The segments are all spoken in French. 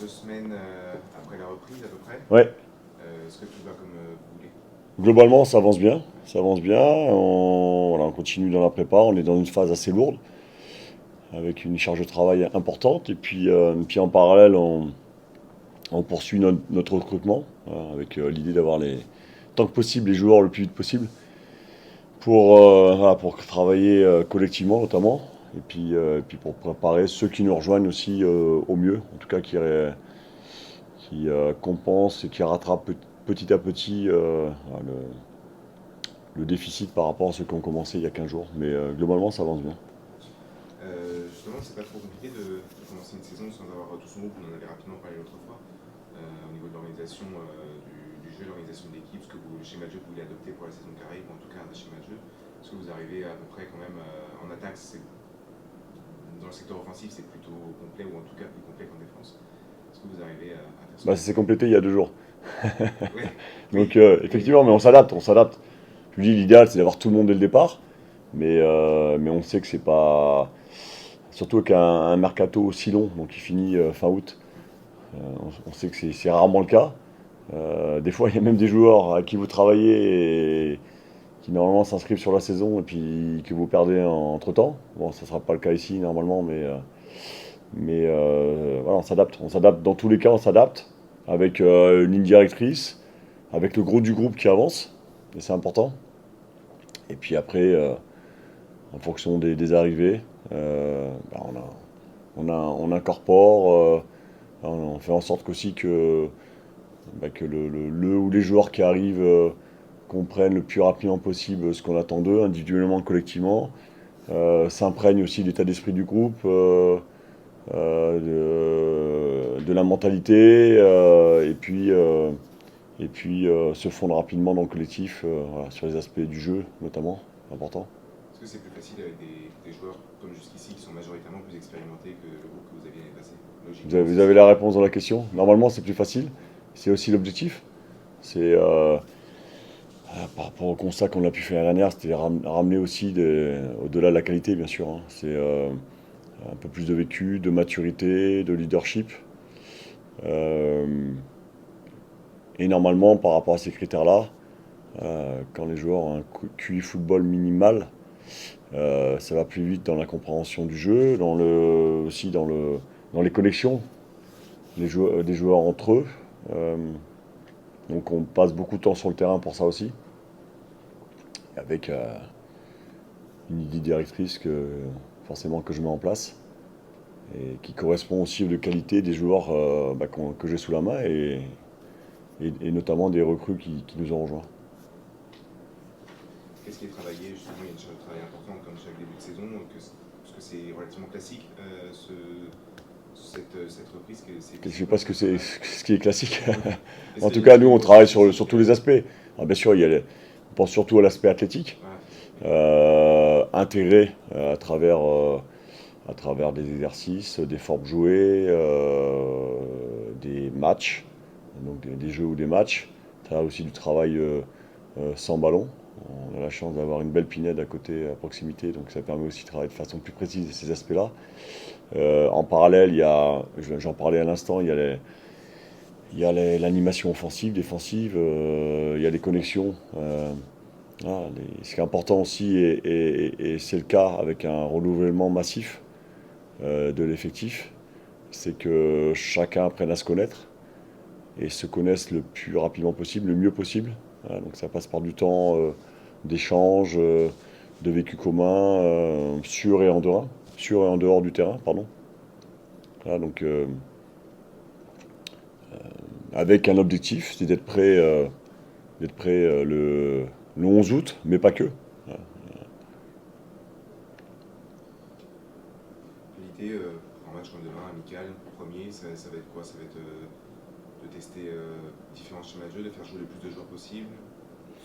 2 semaines après la reprise à peu près. Ouais, Est-ce que tout va comme vous voulez? globalement, ça avance bien. Ça avance bien. Voilà, on continue dans la prépa. On est dans une phase assez lourde, avec une charge de travail importante. Et puis en parallèle, on poursuit notre recrutement, voilà, avec l'idée d'avoir tant que possible les joueurs le plus vite possible voilà, pour travailler collectivement notamment. Et puis pour préparer ceux qui nous rejoignent aussi au mieux, en tout cas qui compensent et qui rattrapent petit à petit voilà, le déficit par rapport à ceux qui ont commencé il y a 15 jours. Mais globalement, ça avance bien. Justement, c'est pas trop compliqué de commencer une saison sans avoir tout son groupe. On en avait rapidement parlé l'autre fois. Au niveau de l'organisation du jeu, l'organisation de l'équipe, ce que le schéma de jeu que vous voulez adopter pour la saison qui arrive, ou en tout cas un schéma de jeu. Est-ce que vous arrivez à peu près quand même en attaque, dans le secteur offensif, c'est plutôt complet, ou en tout cas plus complet qu'en défense. Est-ce que vous arrivez à faire ce que Bah, vous ça s'est voulez? complété il y a 2 jours. Oui, Donc oui, oui, effectivement, mais on s'adapte, on s'adapte. Je vous dis, l'idéal, c'est d'avoir tout le monde dès le départ. Mais on sait que c'est pas. Surtout qu'un mercato aussi long, donc qui finit fin août, on sait que c'est rarement le cas. Des fois, il y a même des joueurs à qui vous travaillez et qui normalement s'inscrivent sur la saison et puis que vous perdez entre-temps. Bon, ça ne sera pas le cas ici normalement, mais voilà, on s'adapte. On s'adapte dans tous les cas, on s'adapte avec une ligne directrice, avec le gros du groupe qui avance, et c'est important. Et puis après, en fonction des arrivées, bah, on incorpore, on fait en sorte qu'aussi que le ou les joueurs qui arrivent comprennent le plus rapidement possible ce qu'on attend d'eux, individuellement, collectivement, s'imprègnent aussi de l'état d'esprit du groupe, de la mentalité, et puis se fondre rapidement dans le collectif, voilà, sur les aspects du jeu notamment, important. est-ce que c'est plus facile avec des joueurs comme jusqu'ici qui sont majoritairement plus expérimentés que le groupe que vous aviez l'année passée? Vous Logiquement, avez, c'est vous avez ça. la réponse dans la question. Normalement, c'est plus facile. C'est aussi l'objectif. C'est par rapport au constat qu'on a pu faire l'année dernière, c'était ramener aussi au-delà de la qualité, bien sûr, hein. C'est un peu plus de vécu, de maturité, de leadership. Euh, et normalement, par rapport à ces critères-là, quand les joueurs ont un QI football minimal, ça va plus vite dans la compréhension du jeu, aussi dans les connexions des joueurs entre eux. Euh, donc on passe beaucoup de temps sur le terrain pour ça aussi, avec une idée directrice forcément que je mets en place et qui correspond aussi aux qualités des joueurs bah, que j'ai sous la main et notamment des recrues qui nous ont rejoints. Qu'est-ce qui est travaillé? Justement, il y a une charge de travail importante comme chaque début de saison, parce que c'est relativement classique cette reprise, que Je ne c'est sais quoi pas la charge de travail? ce qui est classique. En tout cas, Est-ce nous, qu'il y a une on grosse travaille spécificité? sur tous les aspects. Alors, bien sûr, on pense surtout à l'aspect athlétique, Voilà, oui. intégré à travers des exercices, des formes jouées, des matchs, donc des jeux ou des matchs. Ça a aussi du travail sans ballon. On a la chance d'avoir une belle pinède à côté, à proximité, donc ça permet aussi de travailler de façon plus précise ces aspects-là. En parallèle, j'en parlais à l'instant, l'animation offensive, défensive, il y a les connexions. Voilà, ce qui est important aussi, et c'est le cas avec un renouvellement massif de l'effectif, c'est que chacun apprenne à se connaître et se connaisse le plus rapidement possible, le mieux possible. Voilà, donc ça passe par du temps d'échange, de vécu commun, sur et en dehors du terrain, pardon. Voilà, donc avec un objectif, c'est d'être prêt le 11 août, mais pas que. Voilà. L'idée pour un match comme demain, amical, premier, ça va être quoi? Ça va être de tester différents schémas de jeu, de faire jouer le plus de joueurs possible.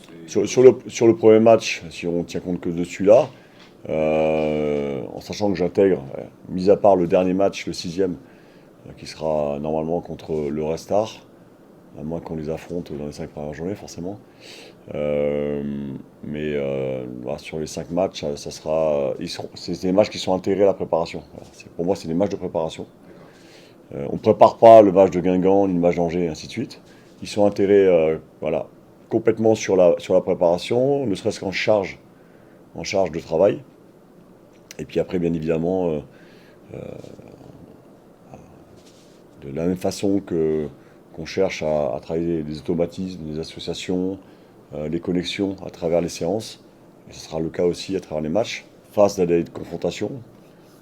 C'est Sur, quoi sur ça? le, sur le premier match, si on tient compte que de celui-là, en sachant que j'intègre, mis à part le dernier match, le sixième, qui sera normalement contre le Restar, à moins qu'on les affronte dans les 5 premières journées, forcément. Euh, mais voilà, sur les 5 matchs, ça sera, c'est des matchs qui sont intégrés à la préparation. Voilà. Pour moi, c'est des matchs de préparation. D'accord. On ne prépare pas le match de Guingamp, ni le match d'Angers, et ainsi de suite. Ils sont intégrés voilà, complètement sur la préparation, ne serait-ce en charge de travail. Et puis après, bien évidemment, de la même façon qu'on cherche à travailler des automatismes, des associations, les connexions à travers les séances, et ce sera le cas aussi à travers les matchs, face à des confrontations,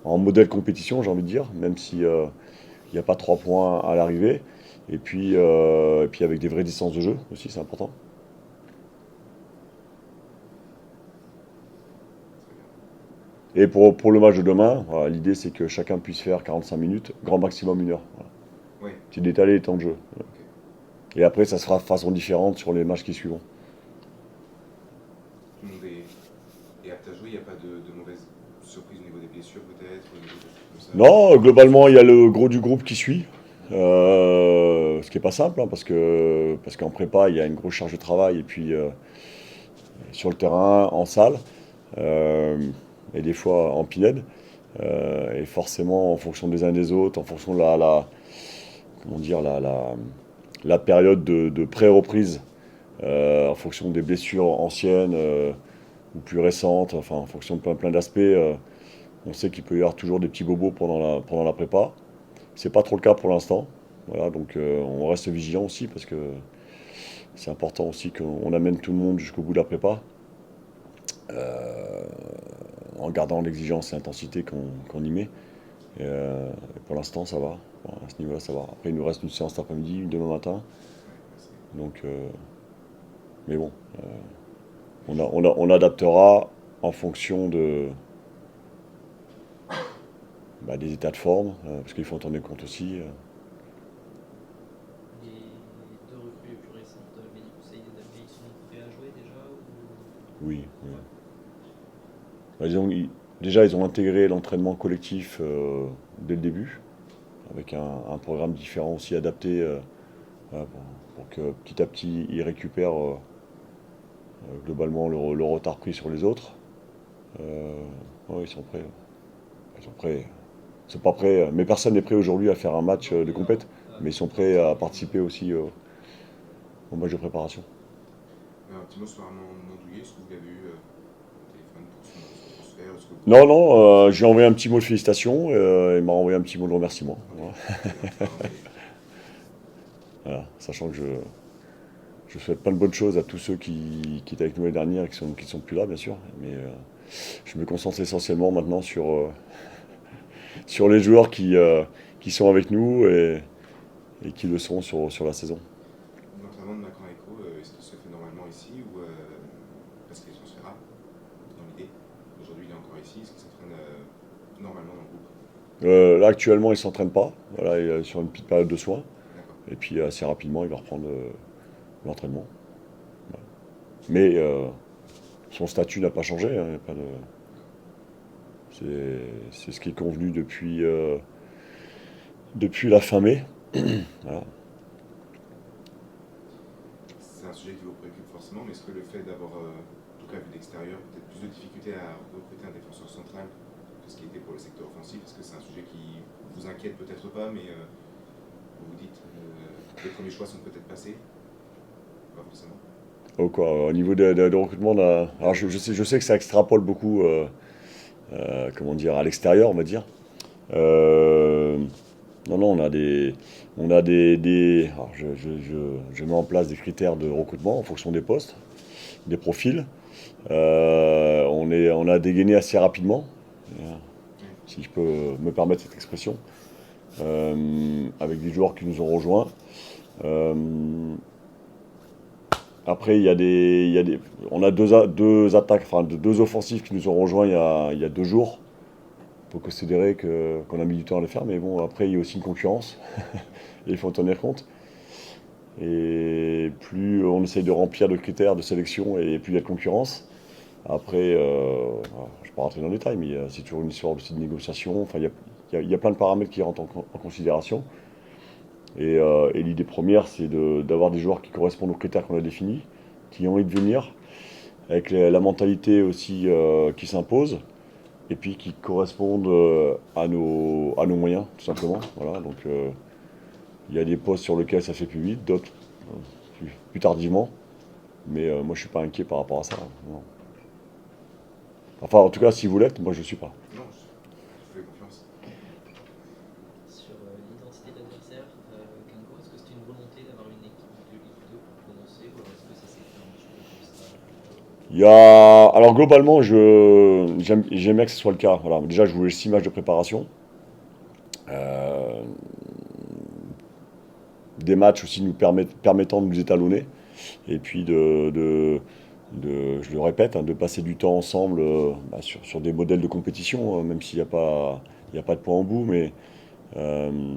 en modèle compétition, j'ai envie de dire, même si il n'y a pas 3 points à l'arrivée. Et puis avec des vraies distances de jeu aussi, c'est important. Et pour le match de demain, voilà, l'idée c'est que chacun puisse faire 45 minutes, grand maximum 1 heure. Voilà. Oui, C'est d'étaler les temps de jeu. ok. Et après, ça sera de façon différente sur les matchs qui suivront. Tout le monde est apte à jouer, il n'y a pas de mauvaise surprise au niveau des blessures peut-être, au niveau des choses comme ça. Non, globalement, il y a le gros du groupe qui suit. Ce qui n'est pas simple, hein, parce qu'en prépa, il y a une grosse charge de travail, et puis sur le terrain, en salle, euh, et des fois en pinède. Et forcément, en fonction des uns des autres, en fonction de comment dire, la période de pré-reprise, en fonction des blessures anciennes ou plus récentes, enfin en fonction de plein d'aspects, on sait qu'il peut y avoir toujours des petits bobos pendant la prépa. C'est pas trop le cas pour l'instant. Voilà, donc on reste vigilant aussi parce que c'est important aussi qu'on amène tout le monde jusqu'au bout de la prépa, en gardant l'exigence et l'intensité qu'on y met. Et pour l'instant, ça va. Voilà, à ce niveau-là, ça va. Après, il nous reste une séance cet après-midi, une demain matin. Ouais, Donc, mais bon, on adaptera en fonction des états de forme, parce qu'il faut en tenir compte aussi. Les deux recrues les plus récentes, Mehdi Koussaï et Dabé, ils sont prêts à jouer déjà ou... Oui, oui. Ouais. Disons, déjà, ils ont intégré l'entraînement collectif dès le début, avec un programme différent aussi adapté voilà, pour que petit à petit, ils récupèrent globalement le retard pris sur les autres. Ouais, ils sont prêts. Ils sont prêts. Ils sont pas prêts, mais personne n'est prêt aujourd'hui à faire un match de compète, mais ils sont prêts à participer aussi au match de préparation. Un petit mot sur Armand Mandouillet, est-ce que vous l'avez eu au téléphone pour son transfert? Est-ce que vous... Non, non, j'ai envoyé un petit mot de félicitations, il m'a envoyé un petit mot de remerciement. Voilà. Voilà, sachant que je souhaite plein de bonnes choses à tous ceux qui étaient avec nous l'année dernière et qui sont plus là, bien sûr. Mais je me concentre essentiellement maintenant sur les joueurs qui sont avec nous et qui le sont sur la saison. L'entraînement de Macan Echo, est-ce qu'il se fait normalement ici ou parce qu'il est transférable dans l'idée? Aujourd'hui, il est encore ici, est-ce qu'il s'entraîne normalement dans le groupe? Là, actuellement, il ne s'entraîne pas. Voilà, il est sur une petite période de soins. D'accord. Et puis, assez rapidement, il va reprendre l'entraînement. Voilà. Mais son statut n'a pas changé, hein, il y a pas de... C'est ce qui est convenu depuis la fin mai. Voilà. C'est un sujet qui vous préoccupe forcément, mais est-ce que le fait d'avoir, en tout cas vu d'extérieur, peut-être plus de difficultés à recruter un défenseur central que ce qui était pour le secteur offensif, est-ce que c'est un sujet qui vous inquiète peut-être pas, mais vous vous dites les premiers choix sont peut-être passés? Pas forcément. Au niveau de recrutement, alors je sais que ça extrapole beaucoup comment dire, à l'extérieur, on va dire. Euh, non, non, on a alors je mets en place des critères de recrutement en fonction des postes, des profils. On a dégainé assez rapidement, si je peux me permettre cette expression, avec des joueurs qui nous ont rejoints. Euh, Après, on a deux attaques, enfin deux offensives qui nous ont rejoints il y a 2 jours. On peut considérer qu'on a mis du temps à les faire, mais bon, après, il y a aussi une concurrence. Et il faut en tenir compte. Et plus on essaye de remplir de critères de sélection, et plus il y a de concurrence. Après, je ne vais pas rentrer dans les détails, mais c'est toujours une histoire aussi de négociation. Enfin, il y a plein de paramètres qui rentrent en considération. Et l'idée première, c'est d'avoir des joueurs qui correspondent aux critères qu'on a définis, qui ont envie de venir, avec la mentalité aussi qui s'impose, et puis qui correspondent à nos moyens, tout simplement. Voilà, donc Il y a des postes sur lesquels ça fait plus vite, d'autres plus tardivement. Mais moi, je suis pas inquiet par rapport à ça. Non. Enfin, en tout cas, si vous l'êtes, moi, je suis pas. Non, je fais confiance. Sur l'identité de l'adversaire, Guingamp, est-ce que c'était une volonté d'avoir une équipe de Ligue 2 pour commencer, ou alors est-ce que ça s'est fait un petit peu comme ça? Alors globalement, j'aime bien que ce soit le cas. Voilà. Déjà, je voulais 6 matchs de préparation. Euh, des matchs aussi permettant de nous étalonner. Et puis je le répète, hein, de passer du temps ensemble sur des modèles de compétition, même s'il n'y a il y a pas de point en bout, mais euh,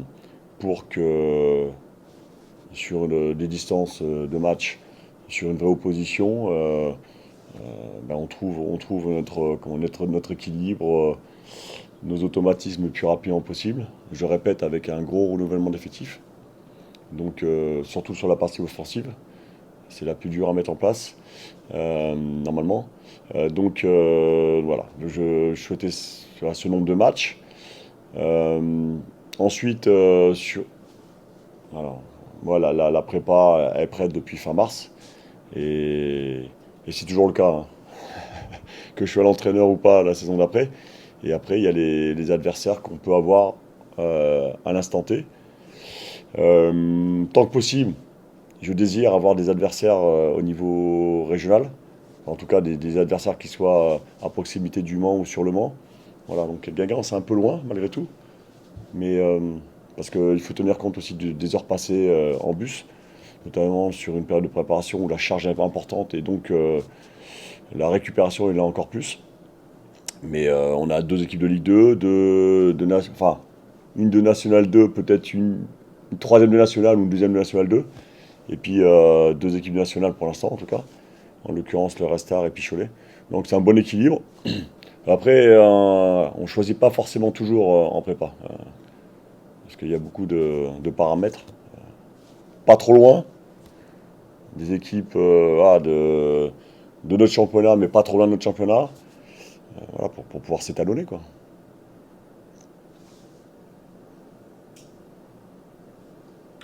pour que sur des distances de match, sur une vraie opposition, on trouve notre équilibre, nos automatismes le plus rapidement possible. Je répète, avec un gros renouvellement d'effectifs, donc surtout sur la partie offensive. C'est la plus dure à mettre en place, normalement. Voilà, je souhaitais ce nombre de matchs. Euh, ensuite, alors, voilà, la prépa est prête depuis fin mars. Et, et c'est toujours le cas, hein, que je sois l'entraîneur ou pas la saison d'après. Et après, il y a les adversaires qu'on peut avoir à l'instant T. Tant que possible, je désire avoir des adversaires au niveau régional. En tout cas, des adversaires qui soient à proximité du Mans ou sur le Mans. Voilà, donc Guingamp, c'est un peu loin malgré tout. Mais parce qu'il faut tenir compte aussi des heures passées en bus, notamment sur une période de préparation où la charge est importante et donc la récupération est là encore plus. Mais on a 2 équipes de Ligue 2, enfin, une de National 2, peut-être une troisième de National ou une deuxième de National 2. Et puis 2 équipes nationales pour l'instant en tout cas. En l'occurrence le Restart et Picholet. Donc c'est un bon équilibre. Après, on ne choisit pas forcément toujours en prépa. Parce qu'il y a beaucoup de paramètres. Pas trop loin. Des équipes de notre championnat, mais pas trop loin de notre championnat. Voilà, pour pouvoir s'étalonner, quoi.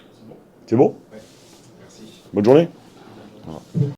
C'est bon? C'est bon? Ouais, merci. Bonne journée. Bonne journée.